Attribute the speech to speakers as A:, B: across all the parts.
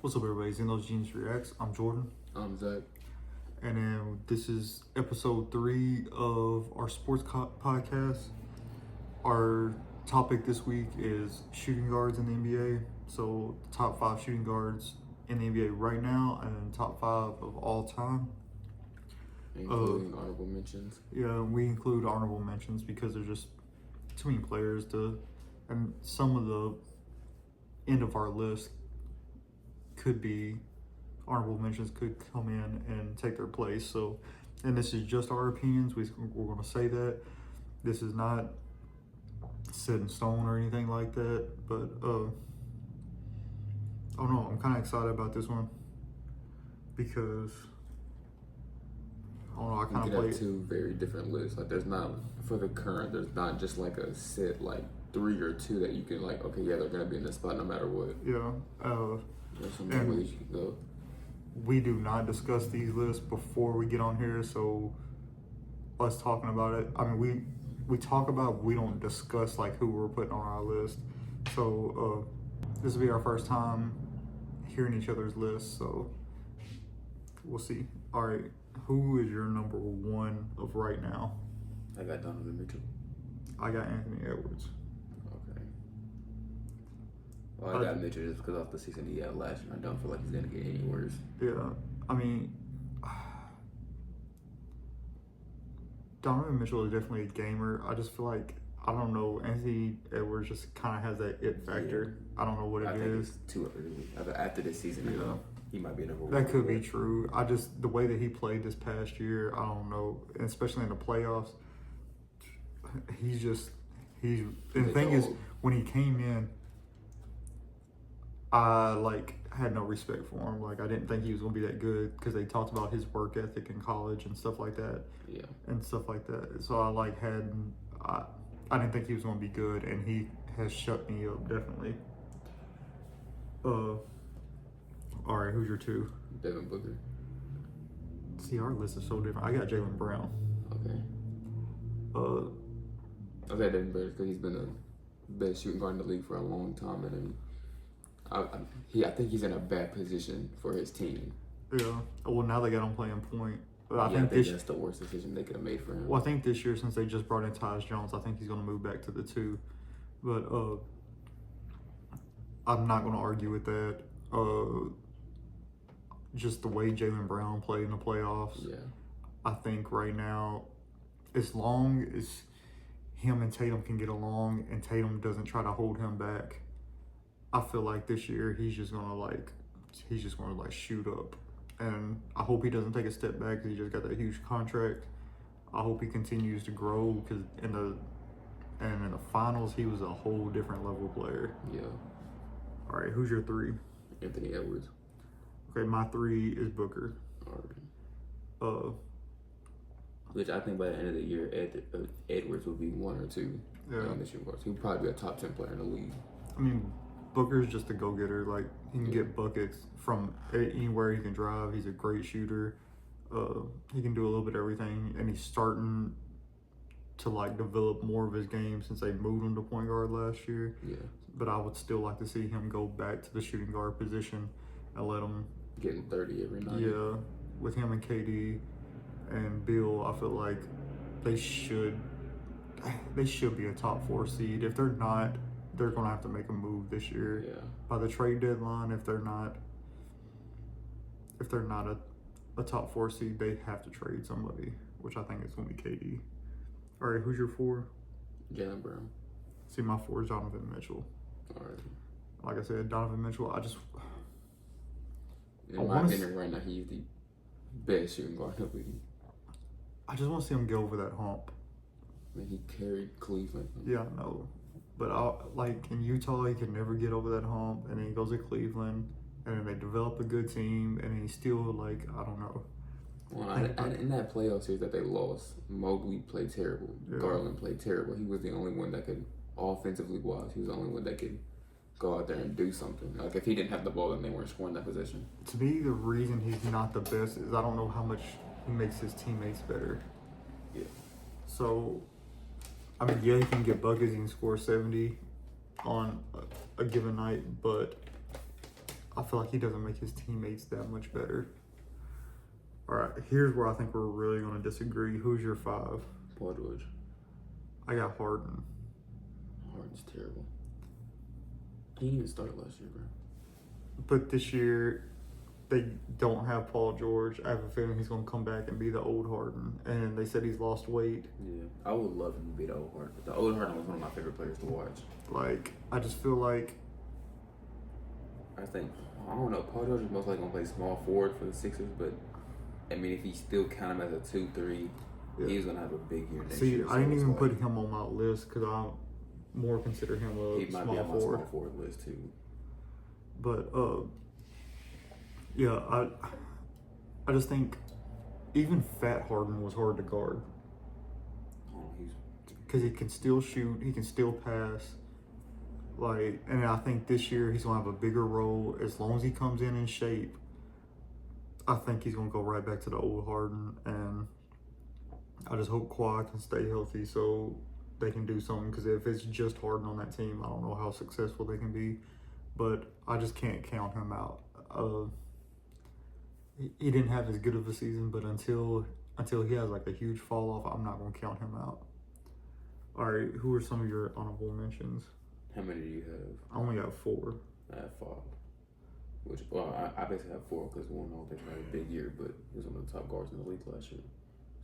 A: What's up, everybody? Xenos Genius Reacts. I'm Jordan.
B: I'm Zach.
A: And then this is episode 3 of our sports podcast. Our topic this week is shooting guards in the NBA. So, top 5 shooting guards in the NBA right now, and then top 5 of all time.
B: Including honorable mentions.
A: Yeah, we include honorable mentions because there's just too many players and some of the end of our list could be honorable mentions, could come in and take their place. So, and this is just our opinions. We're going to say that this is not set in stone or anything like that. But I don't know. I'm kind of excited about this one because I don't know. I kind of
B: play
A: played
B: two very different lists. Like, there's not for the current. There's not just like a set like 3 or 2 that you can like. Okay, yeah, they're gonna be in this spot no matter what.
A: Yeah.
B: There's some more ways you can go.
A: We do not discuss these lists before we get on here, so us talking about it. I mean, we talk about. We don't discuss like who we're putting on our list. So this will be our first time hearing each other's lists. So we'll see. All right, who is your number 1 of right now?
B: I got Donovan Mitchell.
A: I got Anthony Edwards.
B: Okay. Well, I got Mitchell just because off the season he had last year. I don't feel like he's gonna get any worse.
A: Yeah, I mean, Donovan Mitchell is definitely a gamer. I just feel like, I don't know, Anthony Edwards just kind of has that it factor. Yeah. I don't know what it is.
B: It's too early. After this season,
A: yeah,
B: he might be number 1.
A: That could be true. The way that he played this past year, I don't know, and especially in the playoffs, and the thing is, when he came in, I had no respect for him. Like, I didn't think he was gonna be that good because they talked about his work ethic in college and stuff like that.
B: Yeah.
A: And stuff like that. So I didn't think he was gonna be good, and he has shut me up definitely. All right, who's your 2?
B: Devin Booker.
A: See, our list is so different. I got Jaylen Brown.
B: Okay. I got Devin Booker because he's been the best shooting guard in the league for a long time, and I think he's in a bad position for his team.
A: Yeah. Well, now they got him playing point. But
B: I think that's the worst decision they could have made for him.
A: Well, I think this year, since they just brought in Tyus Jones, I think he's going to move back to the 2. But I'm not going to argue with that. Just the way Jaylen Brown played in the playoffs.
B: Yeah.
A: I think right now, as long as him and Tatum can get along and Tatum doesn't try to hold him back, I feel like this year he's just gonna shoot up. And I hope he doesn't take a step back because he just got that huge contract. I hope he continues to grow because in the finals he was a whole different level player.
B: Yeah.
A: All right, who's your 3?
B: Anthony Edwards.
A: Okay, my 3 is Booker.
B: Alright. Which I think by the end of the year, Edwards will be 1 or 2.
A: Yeah.
B: On the shooting guards. He'll probably be a top 10 player in the league.
A: I mean, Booker's just a go-getter. Like, he can get buckets from anywhere. He can drive. He's a great shooter. He can do a little bit of everything, and he's starting to develop more of his game since they moved him to point guard last year.
B: Yeah.
A: But I would still like to see him go back to the shooting guard position and let him
B: getting 30 every night.
A: Yeah, with him and KD and Bill, I feel like they should be a top 4 seed. If they're not, they're gonna have to make a move this year.
B: Yeah.
A: By the trade deadline, if they're not a top 4 seed, they have to trade somebody, which I think is gonna be KD. All right, who's your 4?
B: Jaylen Brown.
A: See, my 4 is Donovan Mitchell.
B: All right.
A: Like I said, Donovan Mitchell.
B: In my opinion, right now he's the best shooting guard in the league.
A: I just want to see him get over that hump.
B: I mean, he carried Cleveland.
A: Yeah, I know. But in Utah, he could never get over that hump, and then he goes to Cleveland, and then they develop a good team, and he's still I don't know.
B: Well, in that playoff series that they lost, Mobley played terrible. Yeah. Garland played terrible. He was the only one that could, offensively wise, he was the only one that could go out there and do something. Like, if he didn't have the ball, then they weren't scoring that possession.
A: To me, the reason he's not the best is I don't know how much he makes his teammates better.
B: Yeah.
A: So, I mean, yeah, he can get buckets, he can score 70 on a given night, but I feel like he doesn't make his teammates that much better. All right, here's where I think we're really going to disagree. Who's your 5?
B: Paul George.
A: I got Harden.
B: Harden's terrible. He didn't even start last year, bro.
A: But this year, they don't have Paul George. I have a feeling he's going to come back and be the old Harden. And they said he's lost weight.
B: Yeah, I would love him to be the old Harden. The old Harden was one of my favorite players to watch.
A: Like, I just feel like
B: I don't know. Paul George is most likely going to play small forward for the Sixers, but I mean, if you still count him as a 2-3, he's going to have a big year next year.
A: See, I didn't even put him on my list because I more consider him a
B: he might
A: small
B: be on my
A: forward.
B: small forward list too.
A: But yeah, I just think even Fat Harden was hard to guard
B: Oh,
A: because he can still shoot, he can still pass. Like, and I think this year he's gonna have a bigger role as long as he comes in shape. I think he's gonna go right back to the old Harden, and I just hope Kawhi can stay healthy so they can do something. Because if it's just Harden on that team, I don't know how successful they can be. But I just can't count him out. He didn't have as good of a season, but until he has like a huge fall off, I'm not gonna count him out. All right, who are some of your honorable mentions?
B: How many do you have?
A: I only got 4.
B: I have 5. Which, well, I basically have 4 because one, I don't think he had a big year, but he was one of the top guards in the league last year.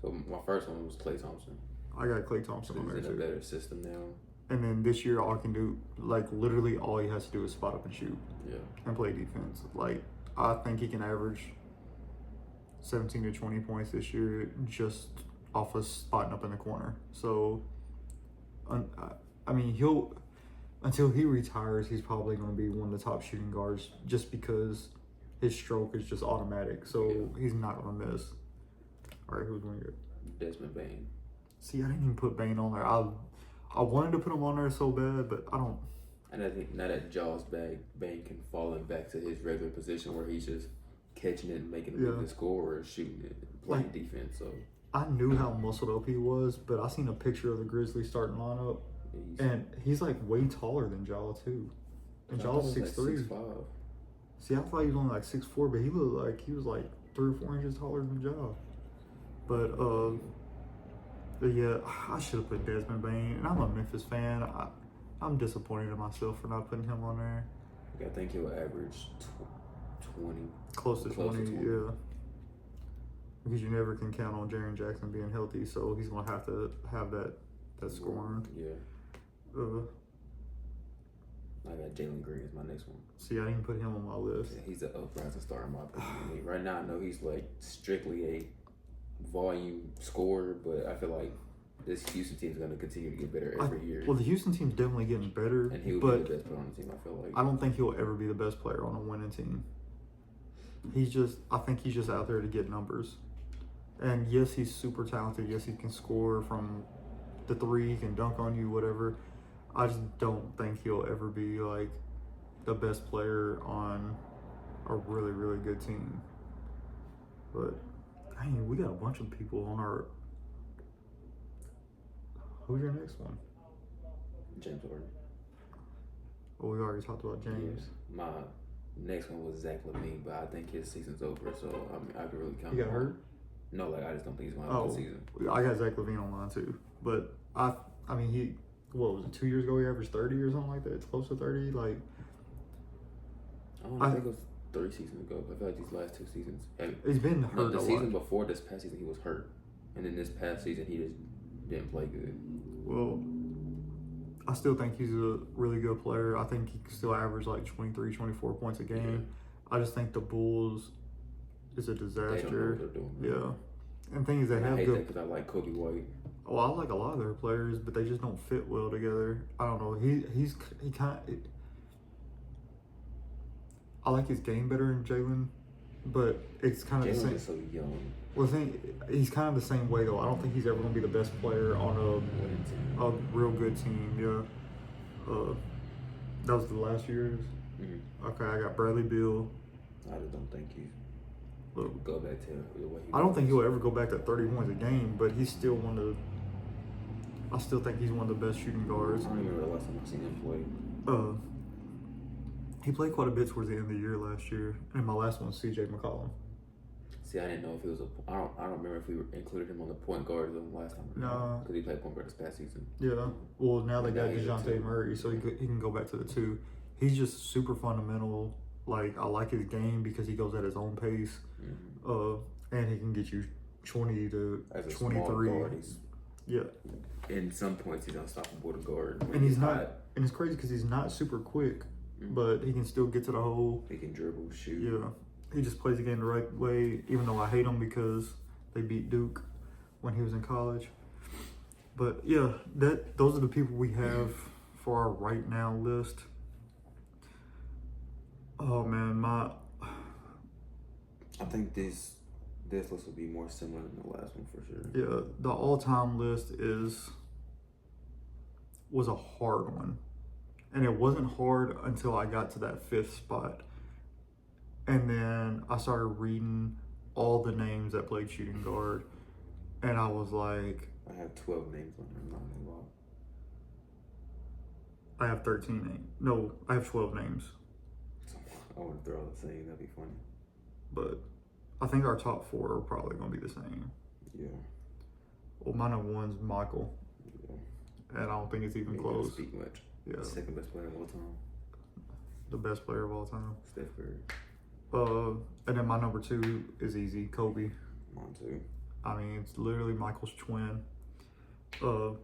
B: So my first one was Klay Thompson.
A: I got Klay Thompson on there
B: He's in a
A: too.
B: better system now.
A: And then this year, all I can do, like literally all he has to do is spot up and shoot
B: Yeah.
A: and play defense. Like, I think he can average 17 to 20 points this year just off of spotting up in the corner. So, I mean, until he retires, he's probably going to be one of the top shooting guards just because his stroke is just automatic. So he's not going to miss. All right, who's going to get?
B: Desmond Bane.
A: See, I didn't even put Bane on there. I wanted to put him on there so bad, but I don't.
B: And I think now that Jaw's back, Bane can fall back to his regular position where he's just catching it and making a good score or shooting it, playing defense. So
A: I knew how muscled up he was, but I seen a picture of the Grizzlies starting lineup, and he's like way taller than Jaw too. And Jaw's 6'3".
B: 6'5".
A: See, I thought he was only like 6'4", but he looked like he was like 3 or 4 inches taller than Jaw. But yeah, I should have put Desmond Bane, and I'm a Memphis fan. I'm disappointed in myself for not putting him on there.
B: I think he'll average 20.
A: Close to 20, yeah. Because you never can count on Jaren Jackson being healthy, so he's gonna have to have that scoring.
B: Yeah. I got Jalen Green as my next one.
A: See, I didn't put him on my list.
B: Yeah, he's an uprising star in my opinion. I mean, right now, I know he's like strictly a volume scorer, but I feel like this Houston team is going to continue to get better every year.
A: Well, the Houston team's definitely getting better,
B: and he'll be the best player on the team, I feel like.
A: I don't think he'll ever be the best player on a winning team. I think he's just out there to get numbers. And yes, he's super talented. Yes, he can score from the 3, he can dunk on you, whatever. I just don't think he'll ever be like the best player on a really, really good team. But dang, we got a bunch of people on our. Who's your next one?
B: James Harden.
A: Well, we already talked about James.
B: Yeah, my next one was Zach LaVine, but I think his season's over, so I mean, I could really count.
A: He got hurt?
B: No, like I just don't think he's going to have a good season.
A: I got Zach LaVine on mine too, but I mean, what was it, 2 years ago he averaged 30 or something like that? It's close to 30. Like,
B: I think it was 3 seasons ago. I feel like these last 2 seasons.
A: He's been hurt a lot.
B: The season before this past season, he was hurt, and then this past season, he just didn't play good.
A: Well, I still think he's a really good player. I think he can still average like 23, 24 points a game. Yeah. I just think the Bulls is a disaster.
B: They don't know what they're doing.
A: Yeah. And the thing is, they have
B: I hate
A: good.
B: that because I like Kobe White.
A: Oh, I like a lot of their players, but they just don't fit well together. I don't know. He kind of. I like his game better than Jalen, but it's kind of the same.
B: Is so young.
A: Well, he's kind of the same way though. I don't think he's ever going to be the best player on a real good team. Yeah. That was the last year's. Mm-hmm. Okay, I got Bradley Beal.
B: I just don't think he's. Go back to the way he
A: I don't think he'll ever go back to 30 points a game, but he's still one of. I still think he's one of the best shooting guards.
B: I don't remember the last time I seen him play.
A: He played quite a bit towards the end of the year last year, and my last one was C.J. McCollum.
B: See, I didn't know if he was I don't remember if we included him on the point guard last time.
A: No.
B: Because he played point guard this past season.
A: Yeah. Well, now they got
B: Now he's a
A: DeJounte
B: two.
A: Murray, so he can go back to the 2. He's just super fundamental. Like, I like his game because he goes at his own pace. And he can get you 20 to
B: As a
A: 23.
B: small guard, he's,
A: Yeah.
B: in some points, he's unstoppable to guard.
A: And he's not,
B: hot.
A: and it's crazy because he's not super quick,
B: Mhm.
A: but he can still get to the hole.
B: He can dribble, shoot.
A: Yeah. He just plays the game the right way, even though I hate him because they beat Duke when he was in college. But yeah, those are the people we have for our right now list. Oh man,
B: I think this list will be more similar than the last one for sure.
A: yeah, the all-time list was a hard one. And it wasn't hard until I got to that 5th spot. And then I started reading all the names that played shooting guard. And I was like,
B: I have 12 names on there. I'm not gonna lie.
A: I have 13 names. No, I have 12 names.
B: So I want to throw out the same. That'd be funny.
A: But I think our top 4 are probably going to be the same.
B: Yeah.
A: Well, my number 1's Michael.
B: Yeah.
A: And I don't think it's even
B: Ain't gonna
A: close.
B: speak much.
A: Yeah,
B: Second best player of all time,
A: the best player of all time.
B: Steph Curry.
A: And then my number 2 is easy, Kobe.
B: Mine too.
A: I mean, it's literally Michael's twin. Kobe.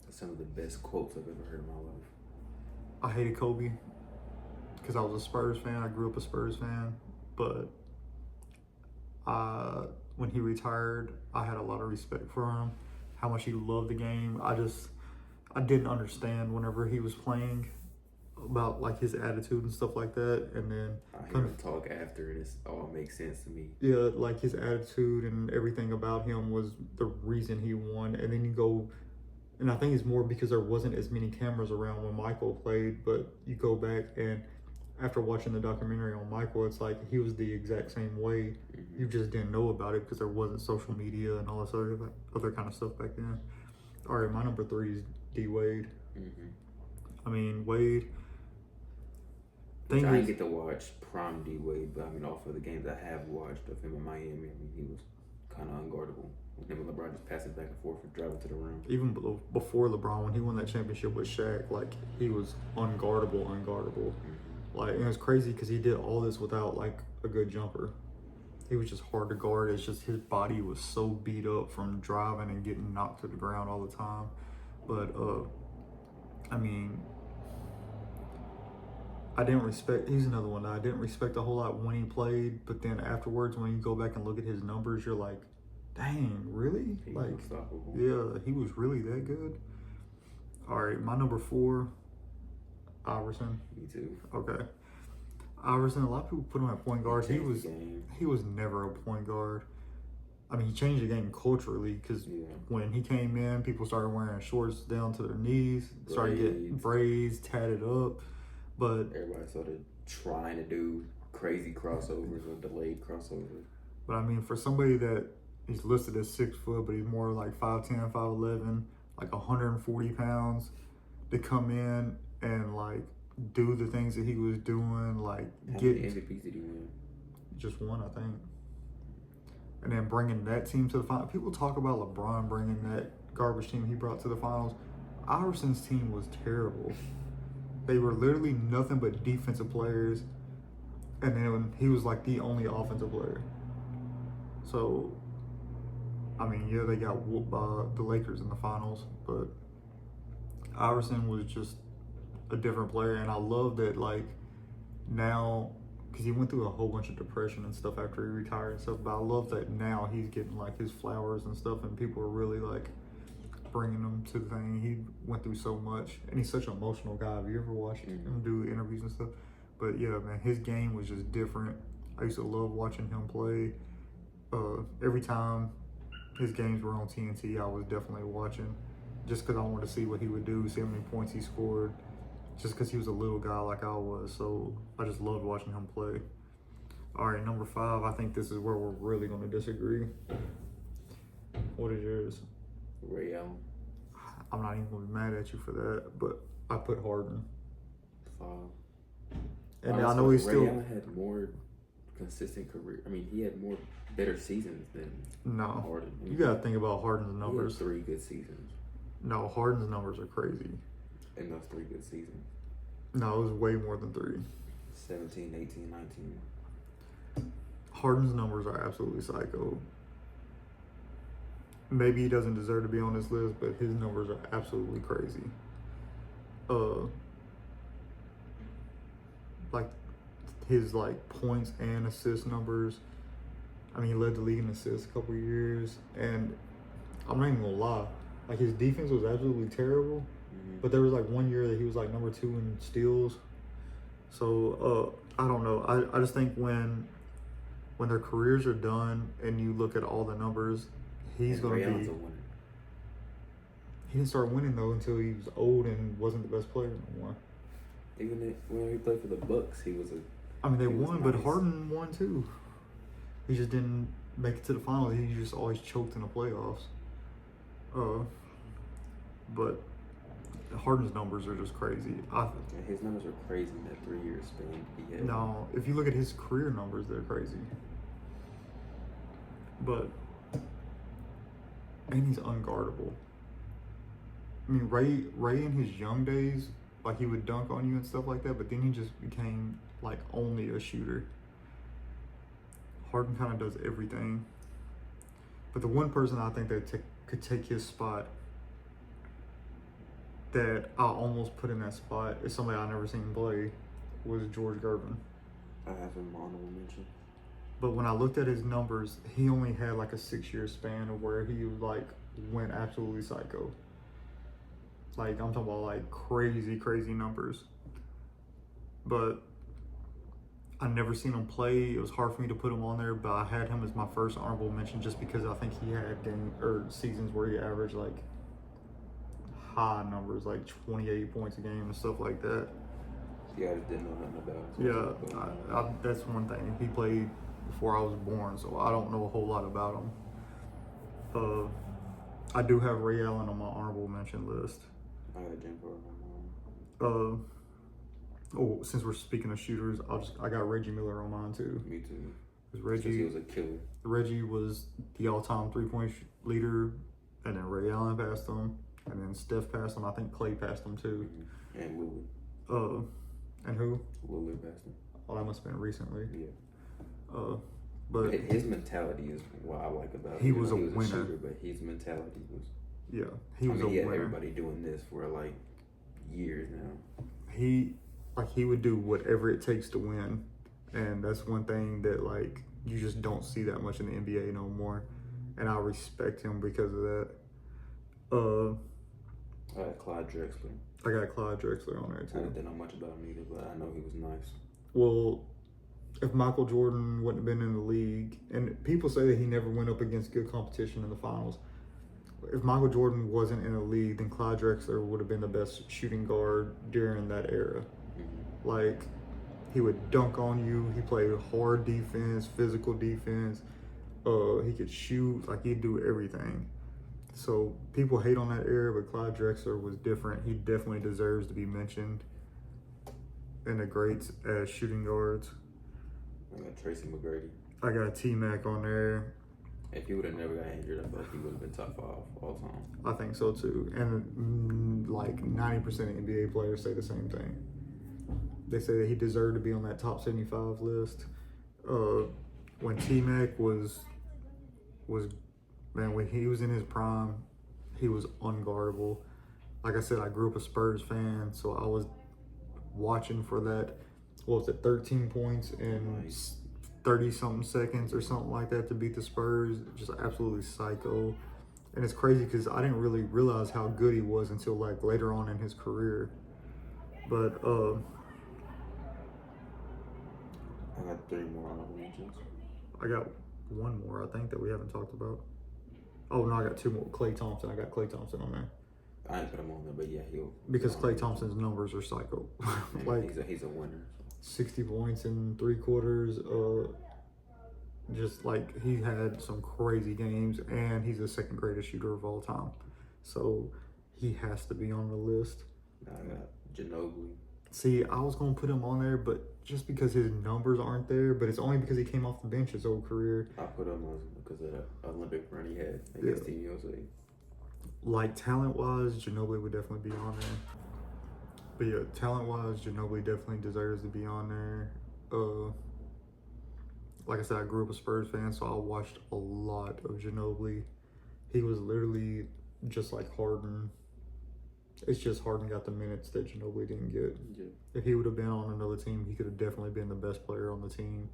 B: That's some of the best quotes I've ever heard in my life.
A: I hated Kobe because I was a Spurs fan. I grew up a Spurs fan, but when he retired, I had a lot of respect for him. How much he loved the game. I didn't understand whenever he was playing about like his attitude and stuff like that. And then
B: I hear him talk after it. It all makes sense to me.
A: yeah, like his attitude and everything about him was the reason he won. And then you go, and I think it's more because there wasn't as many cameras around when Michael played, but you go back and after watching the documentary on Michael, it's like he was the exact same way.
B: Mm-hmm.
A: You just didn't know about it because there wasn't social media and all this other kind of stuff back then. All right, my number 3 is D Wade.
B: Mm-hmm.
A: I mean, Wade.
B: I didn't get to watch prime D Wade, but I mean, off of the games I have watched of him in Miami, I mean, he was kind of unguardable. When him and LeBron just passing back and forth and driving to the rim.
A: Even before LeBron, when he won that championship with Shaq, like he was unguardable.
B: Mm-hmm.
A: Like, and it was crazy because he did all this without like a good jumper. He was just hard to guard. It's just his body was so beat up from driving and getting knocked to the ground all the time. But I mean, he's another one that I didn't respect a whole lot when he played, but then afterwards when you go back and look at his numbers, you're like, dang, really?
B: He was
A: Like,
B: unstoppable.
A: yeah, he was really that good. All right, my number 4, Iverson.
B: Me too.
A: Okay. Iverson, a lot of people put him at point guard. He
B: changed
A: was
B: the game.
A: he was never a point guard. I mean, he changed the game culturally because
B: Yeah.
A: when he came in, people started wearing shorts down to their knees, started getting braids tatted up. But
B: Everybody started trying to do crazy crossovers or delayed crossovers.
A: I mean, for somebody that he's listed as 6 foot, but he's more like 5'10", 5'11", like 140 pounds, to come in and like do the things that he was doing, like
B: How
A: get
B: many MVPs did he win?
A: just one, I think. And then bringing that team to the final. People talk about LeBron bringing that garbage team he brought to the finals. Iverson's team was terrible. They were literally nothing but defensive players. And then he was like the only offensive player. So, I mean, yeah, they got whooped by the Lakers in the finals. But Iverson was just a different player. And I love that, like, now, because he went through a whole bunch of depression and stuff after he retired and stuff, but I love that now he's getting like his flowers and stuff, and people are really like bringing him to the thing. He went through so much, and he's such an emotional guy. Have you ever watched him do interviews and stuff? But yeah, man, his game was just different. I used to love watching him play. Every time his games were on TNT, I was definitely watching, just because I wanted to see what he would do, see how many points he scored. Just because he was a little guy like I was, so I just loved watching him play. All right, number 5, I think this is where we're really going to disagree. What is yours?
B: Ray Allen.
A: I'm not even gonna be mad at you for that, but I put Harden.
B: 5.
A: And
B: Honestly,
A: I know he's
B: Ray
A: still
B: Allen had more consistent career. I mean, he had more better seasons than
A: no.
B: Harden.
A: You gotta think about Harden's
B: He
A: numbers.
B: had 3 good seasons
A: No, Harden's numbers are crazy.
B: in those 3 good seasons.
A: No, it was way more than 3.
B: 17, 18, 19.
A: Harden's numbers are absolutely psycho. Maybe he doesn't deserve to be on this list, but his numbers are absolutely crazy. Like his like points and assist numbers. I mean, he led the league in assists a couple years, and I'm not even gonna lie. Like his defense was absolutely terrible, but there was like one year that he was like number 2 in steals. So I don't know. I just think when their careers are done and you look at all the numbers, he's
B: And
A: gonna
B: Ray
A: be.
B: Allen's a winner.
A: He didn't start winning though until he was old and wasn't the best player no more.
B: Even when he played for the Bucks, he was a.
A: I mean, they
B: He was
A: won, but
B: nice.
A: Harden won too. He just didn't make it to the finals. He just always choked in the playoffs. But Harden's numbers are just crazy.
B: And his numbers are crazy in that 3-year span he had.
A: No, if you look at his career numbers, they're crazy. But and he's unguardable. I mean, Ray in his young days, like he would dunk on you and stuff like that, but then he just became like only a shooter. Harden kind of does everything. But the one person I think that could take his spot, that I almost put in that spot, is somebody I never seen play, was George Gervin.
B: I have him honorable mention.
A: But when I looked at his numbers, he only had like a 6-year span of where he like went absolutely psycho. Like I'm talking about like crazy numbers. But I never seen him play. It was hard for me to put him on there, but I had him as my first honorable mention just because I think he had seasons where he averaged like high numbers, like 28 points a game and stuff like that.
B: Yeah, I just didn't know nothing about him.
A: Yeah, that's one thing. He played before I was born, so I don't know a whole lot about him. I do have Ray Allen on my honorable mention list.
B: I got Jim Carter.
A: Since we're speaking of shooters, I got Reggie Miller on mine too.
B: Me too.
A: Because
B: He was a killer.
A: Reggie was the all-time 3-point leader, and then Ray Allen passed him, and then Steph passed him. I think Clay passed him too.
B: And Lillard.
A: And who?
B: Lillard passed him.
A: Oh, that must have been recently.
B: Yeah.
A: But
B: his mentality is what I like about him.
A: He was a
B: winner.
A: winner.
B: But his mentality was.
A: Yeah, he was
B: he had
A: a winner.
B: everybody doing this for like years now.
A: He would do whatever it takes to win, and that's one thing that like you just don't see that much in the NBA no more, and I respect him because of that.
B: I had Clyde Drexler.
A: I got Clyde Drexler on there too.
B: I didn't know much about him either, but I know he was nice.
A: Well, if Michael Jordan wouldn't have been in the league, and people say that he never went up against good competition in the finals. If Michael Jordan wasn't in the league, then Clyde Drexler would have been the best shooting guard during that era.
B: Mm-hmm.
A: Like, he would dunk on you. He played hard defense, physical defense. He could shoot. Like, he'd do everything. So people hate on that era, but Clyde Drexler was different. He definitely deserves to be mentioned in the greats as shooting guards.
B: I got Tracy McGrady.
A: I got T-Mac on there.
B: If he would have never got injured, I feel like he would have been top 5 all time.
A: I think so too. And like 90% of NBA players say the same thing. They say that he deserved to be on that top 75 list. When T-Mac was man, when he was in his prime, he was unguardable. Like I said, I grew up a Spurs fan, so I was watching for that. What was it, 13 points in 30-something seconds or something like that to beat the Spurs. Just absolutely psycho. And it's crazy because I didn't really realize how good he was until like later on in his career. But
B: I got 3 more honorable mentions.
A: I got one more, I think, that we haven't talked about. Oh, no, I got 2 more. Klay Thompson. I got Klay Thompson on there.
B: I didn't put him on there, but yeah,
A: Because Klay Thompson's numbers are psycho. Like,
B: he's a winner.
A: 60 points in 3 quarters. Just like he had some crazy games, and he's the second greatest shooter of all time. So he has to be on the list.
B: Now I got Ginobili.
A: See, I was gonna put him on there, but just because his numbers aren't there, but it's only because he came off the bench his whole career.
B: I put him on because of the Olympic run he had against Team USA.
A: Like talent-wise, Ginobili would definitely be on there. But yeah, talent-wise, Ginobili definitely deserves to be on there. Like I said, I grew up a Spurs fan, so I watched a lot of Ginobili. He was literally just like Harden. It's just Harden got the minutes that Ginobili didn't get.
B: Yeah.
A: If he would have been on another team, he could have definitely been the best player on the team.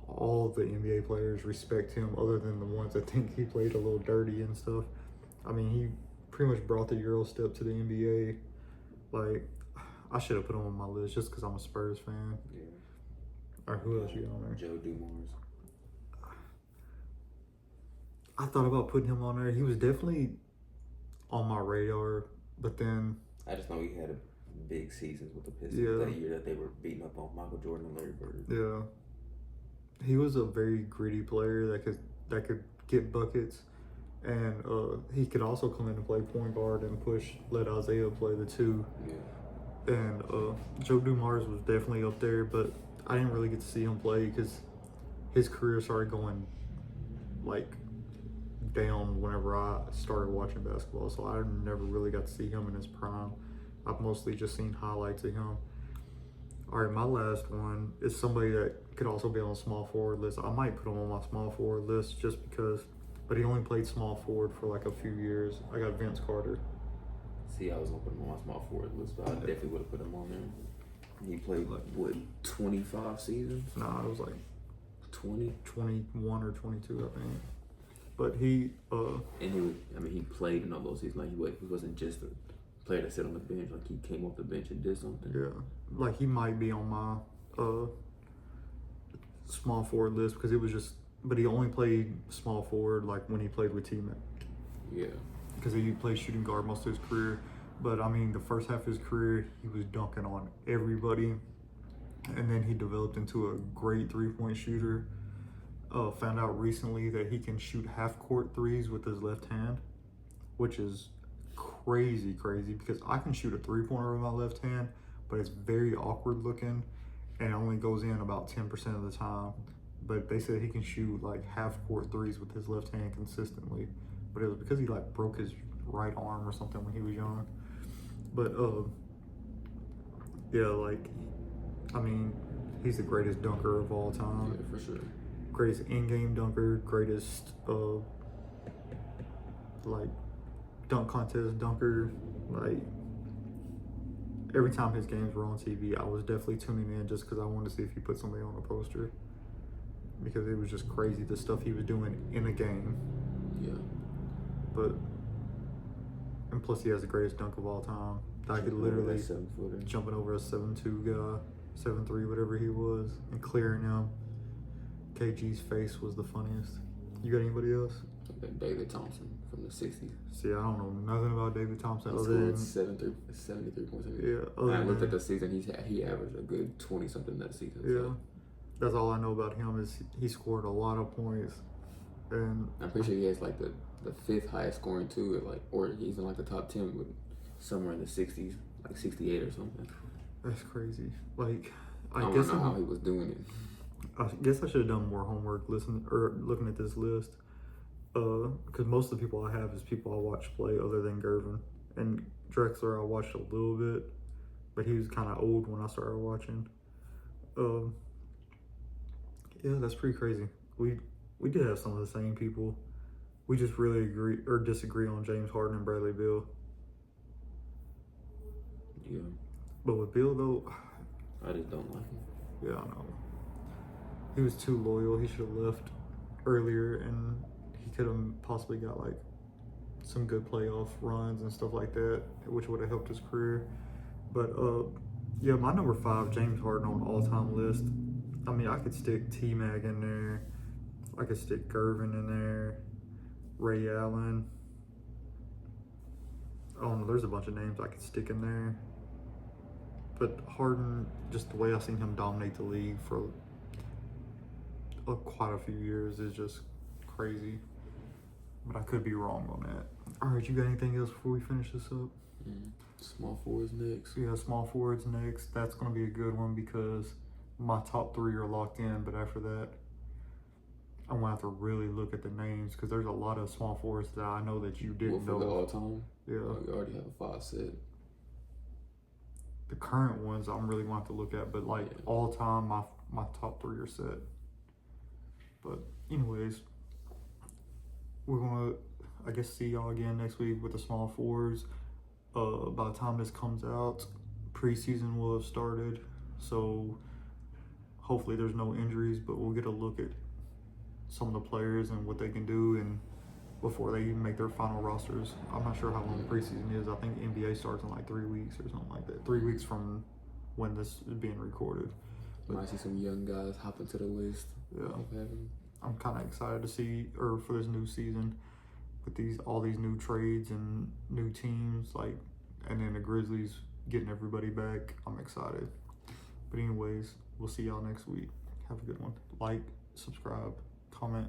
A: All the NBA players respect him, other than the ones that think he played a little dirty and stuff. I mean, he pretty much brought the Euro step to the NBA. Like, I should have put him on my list just because I'm a Spurs fan.
B: Yeah.
A: All right, who else you got on there?
B: Joe Dumars.
A: I thought about putting him on there. He was definitely on my radar, but then
B: I just know he had a big seasons with the Pistons that year that they were beating up on Michael Jordan and Larry Bird.
A: yeah, he was a very gritty player that could get buckets, and he could also come in and play point guard and let Isaiah play the two.
B: Yeah.
A: And Joe Dumars was definitely up there, but I didn't really get to see him play because his career started going like down whenever I started watching basketball, so I never really got to see him in his prime. I've mostly just seen highlights of him. All right, my last one is somebody that could also be on a small forward list. I might put him on my small forward list just because, but he only played small forward for like a few years. I got Vince Carter.
B: See, I was gonna put him on my small forward list, but I definitely would have put him on there. He played like what, 25 seasons?
A: Nah, it was like
B: 20.
A: 21 or 22, I think. But he
B: and he was, I mean, he played in all those seasons. Like he wasn't just a player that sat on the bench. Like he came off the bench and did something.
A: yeah, like he might be on my small forward list because it was just, but he only played small forward like when he played with T-Mac.
B: Yeah.
A: Because he played shooting guard most of his career. But I mean, the first half of his career, he was dunking on everybody, and then he developed into a great three-point shooter. Found out recently that he can shoot half-court threes with his left hand, which is crazy because I can shoot a three-pointer with my left hand, but it's very awkward looking and only goes in about 10% of the time. But they said he can shoot like half-court threes with his left hand consistently, but it was because he like broke his right arm or something when he was young. But yeah, like, I mean, he's the greatest dunker of all time.
B: Yeah, for sure.
A: Greatest in-game dunker, greatest like dunk contest dunker. Like, every time his games were on TV, I was definitely tuning in just because I wanted to see if he put somebody on a poster, because it was just crazy the stuff he was doing in a game.
B: Yeah.
A: But and plus he has the greatest dunk of all time. I could literally jumping over a 7'2" guy, 7'3", whatever he was, and clearing him. KG's face was the funniest. You got anybody else?
B: David Thompson from the 60s.
A: See, I don't know nothing about David Thompson
B: He
A: other
B: scored
A: than
B: 73 points.
A: yeah.
B: I looked at the season. He averaged a good 20 something that season.
A: Yeah,
B: So.
A: that's all I know about him is he scored a lot of points, and
B: I'm pretty sure he has like the fifth highest scoring too, or he's in like the top 10 with somewhere in the 60s, like 68 or something.
A: that's crazy. Like,
B: I don't know how he was doing it.
A: I guess I should have done more homework looking at this list. Because most of the people I have is people I watch play other than Gervin. And Drexler I watched a little bit, but he was kind of old when I started watching. Yeah, that's pretty crazy. We did have some of the same people. We just really agree or disagree on James Harden and Bradley Beal.
B: Yeah.
A: But with Beal though,
B: I just don't like him.
A: yeah, I know. He was too loyal. He should have left earlier, and he could have possibly got like some good playoff runs and stuff like that, which would have helped his career. But yeah, my number 5, James Harden on all-time list. I mean, I could stick T-Mac in there. I could stick Gervin in there. Ray Allen. I don't know. There's a bunch of names I could stick in there. But Harden, just the way I've seen him dominate the league for quite a few years is just crazy. But I could be wrong on that. All right, you got anything else before we finish this up?
B: Small forwards next.
A: Yeah, small forwards next. That's going to be a good one because my top 3 are locked in. But after that, I'm going to have to really look at the names because there's a lot of small forwards that I know that you didn't
B: For
A: know.
B: the all-time?
A: Yeah.
B: Oh, you already have a 5 set.
A: The current ones I'm really going to have to look at. But, like, all time, my top 3 are set. But, anyways, we're going to, I guess, see y'all again next week with the small forwards. By the time this comes out, preseason will have started, so hopefully there's no injuries, but we'll get a look at some of the players and what they can do and before they even make their final rosters. I'm not sure how long preseason is. I think NBA starts in like 3 weeks or something like that. 3 weeks from when this is being recorded.
B: Might see some young guys hop into the list.
A: Yeah. I'm kind of excited to see, or for this new season, with all these new trades and new teams, like, and then the Grizzlies getting everybody back. I'm excited. But anyways, we'll see y'all next week. Have a good one. Like, subscribe, comment.